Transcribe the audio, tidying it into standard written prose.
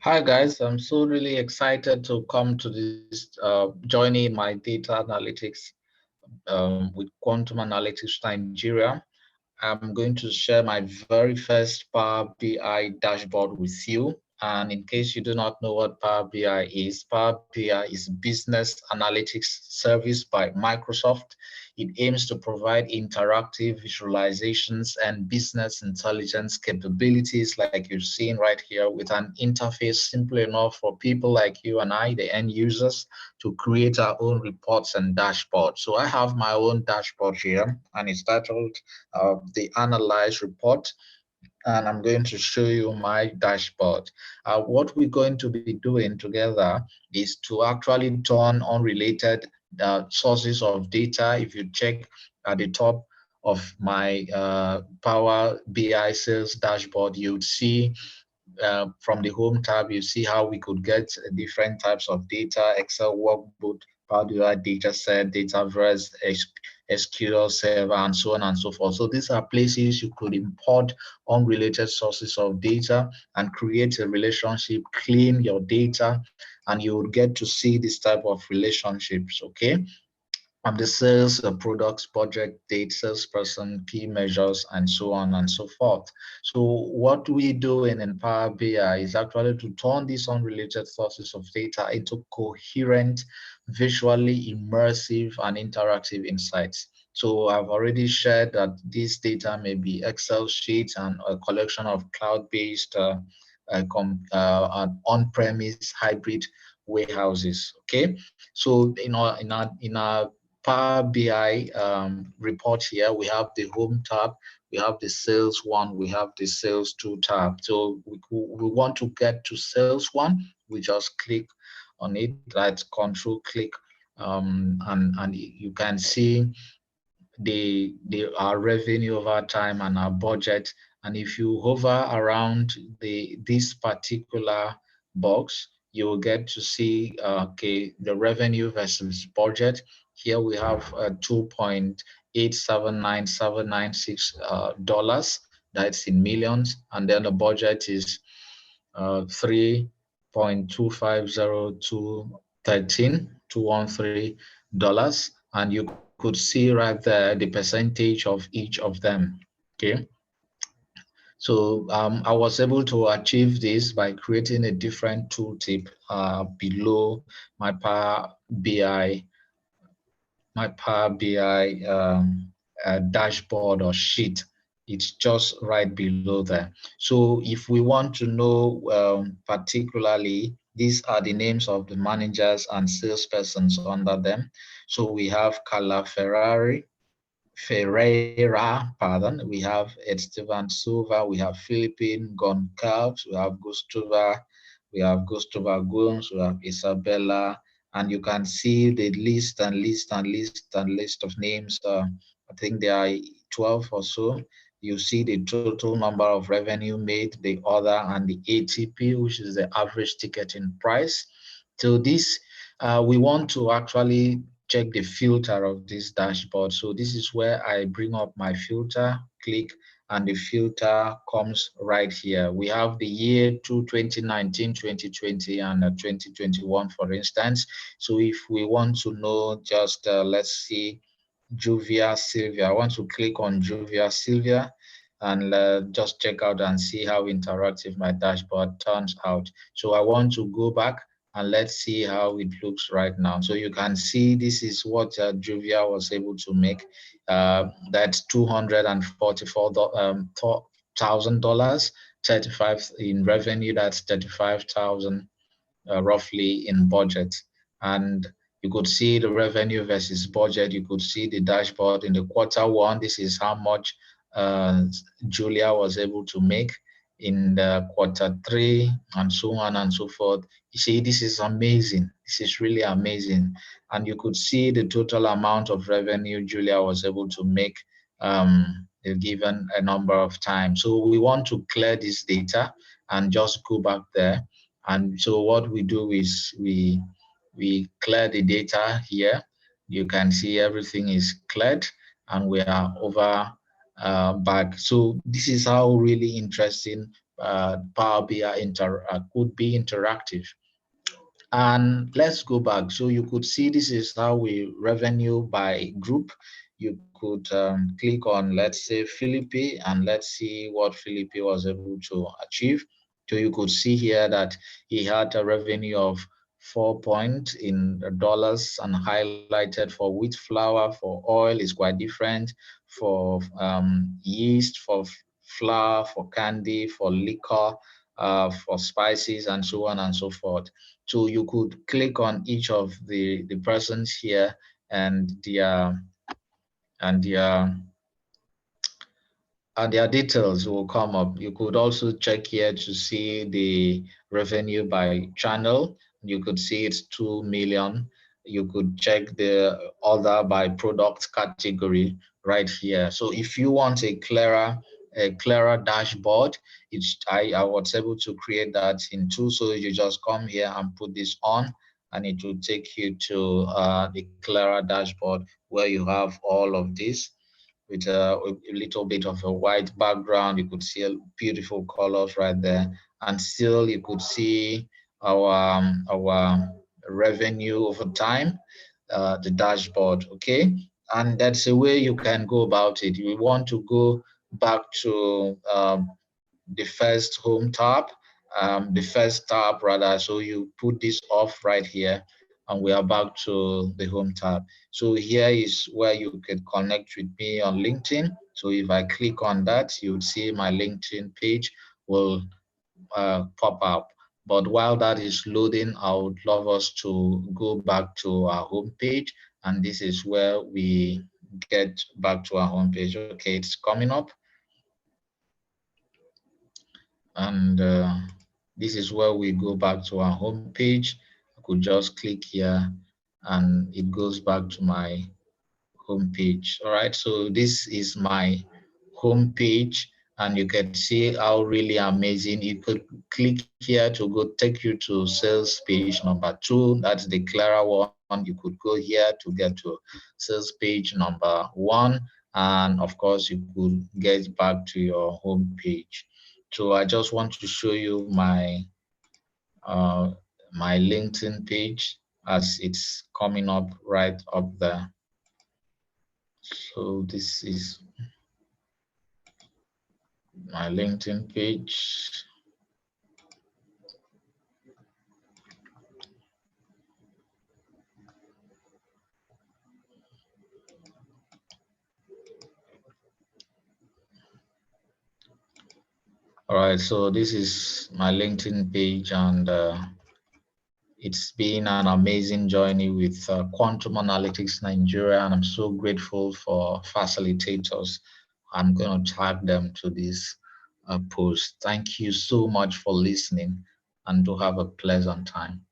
Hi guys, I'm so really excited to come to this joining my data analytics with Quantum Analytics Nigeria. I'm going to share my very first Power BI dashboard with you. And in case you do not know what Power BI is business analytics service by Microsoft. It aims to provide interactive visualizations and business intelligence capabilities like you're seeing right here with an interface simple enough for people like you and I, the end users, to create our own reports and dashboards. So I have my own dashboard here and it's titled the analyze report, and I'm going to show you my dashboard. What we're going to be doing together is to actually turn unrelated sources of data. If you check at the top of my Power BI sales dashboard, you'd see from the home tab, you see how we could get different types of data, Excel workbook, Power BI data set, Dataverse, SQL Server, and so on and so forth. So these are places you could import unrelated sources of data and create a relationship, clean your data, and you would get to see this type of relationships, okay? The sales, the products, budget, date, salesperson, key measures, and so on and so forth. So what we do in Power BI is actually to turn these unrelated sources of data into coherent, visually immersive, and interactive insights. So I've already shared that this data may be Excel sheets and a collection of cloud-based on-premise hybrid warehouses. Okay, so in our Power BI report here, we have the home tab, we have the sales one, we have the sales two tab. So we want to get to sales one, we just click on it, that's control click, and you can see our revenue over time and our budget. And if you hover around this particular box, you will get to see okay, the revenue versus budget. Here we have $2.879796 that's in millions, and then the budget is 3.250213213, and you could see right there the percentage of each of them. Okay, so I was able to achieve this by creating a different tooltip below my Power BI dashboard or sheet. It's just right below there. So if we want to know particularly, these are the names of the managers and salespersons under them. So we have Carla Ferreira, pardon. We have Esteban Silva, we have Philippine Goncalves, we have Gustava Gomes, we have Isabella, and you can see the list and list and list and list of names. I think there are 12 or so. You see the total number of revenue made, the order, and the ATP, which is the average ticketing price. So this, we want to actually check the filter of this dashboard. So this is where I bring up my filter, click, and the filter comes right here. We have the year to 2019, 2020, and 2021, for instance. So if we want to know, just let's see, Juvia Sylvia. I want to click on Juvia Sylvia and just check out and see how interactive my dashboard turns out. So I want to go back and let's see how it looks right now. So you can see this is what Juvia was able to make. That's $244,000, 35 in revenue. That's 35,000 roughly in budget. And you could see the revenue versus budget. You could see the dashboard in the quarter one. This is how much Julia was able to make in the quarter three, and so on and so forth. You see, this is amazing. This is really amazing. And you could see the total amount of revenue Julia was able to make given a number of times. So we want to clear this data and just go back there. And so what we do is we clear the data here. You can see everything is cleared and we are over back. So this is how really interesting Power BI could be interactive. And let's go back. So you could see this is how we revenue by group. You could click on, let's say, Philippi, and let's see what Philippi was able to achieve. So you could see here that he had a revenue of 4 point in dollars, and highlighted for wheat flour, for oil is quite different, for yeast, for flour, for candy, for liquor, for spices, and so on and so forth. So you could click on each of the persons here, and their their details will come up. You could also check here to see the revenue by channel. You could see it's 2 million. You could check the other by product category right here. So if you want a clearer dashboard, I was able to create that in two. So you just come here and put this on, and it will take you to the clearer dashboard where you have all of this with a little bit of a white background. You could see beautiful colors right there, and still you could see our revenue over time, the dashboard. Okay, and that's a way you can go about it. You want to go back to the first home tab, the first tab rather. So you put this off right here, and we are back to the home tab. So here is where you can connect with me on LinkedIn. So if I click on that, you would see my LinkedIn page will pop up. But while that is loading, I would love us to go back to our home page, and this is where we get back to our home page. Okay, it's coming up, and this is where we go back to our home page. I could just click here, and it goes back to my home page. All right, so this is my home page, and you can see how really amazing. You could click here to go take you to sales page number 2. That's the clearer one. You could go here to get to sales page number 1, and of course you could get back to your home page. So I just want to show you uh, my LinkedIn page as it's coming up right up there. So this is my LinkedIn page. All right, so this is my LinkedIn page, and it's been an amazing journey with Quantum Analytics Nigeria, and I'm so grateful for facilitators. I'm going to tag them to this post. Thank you so much for listening, and to have a pleasant time.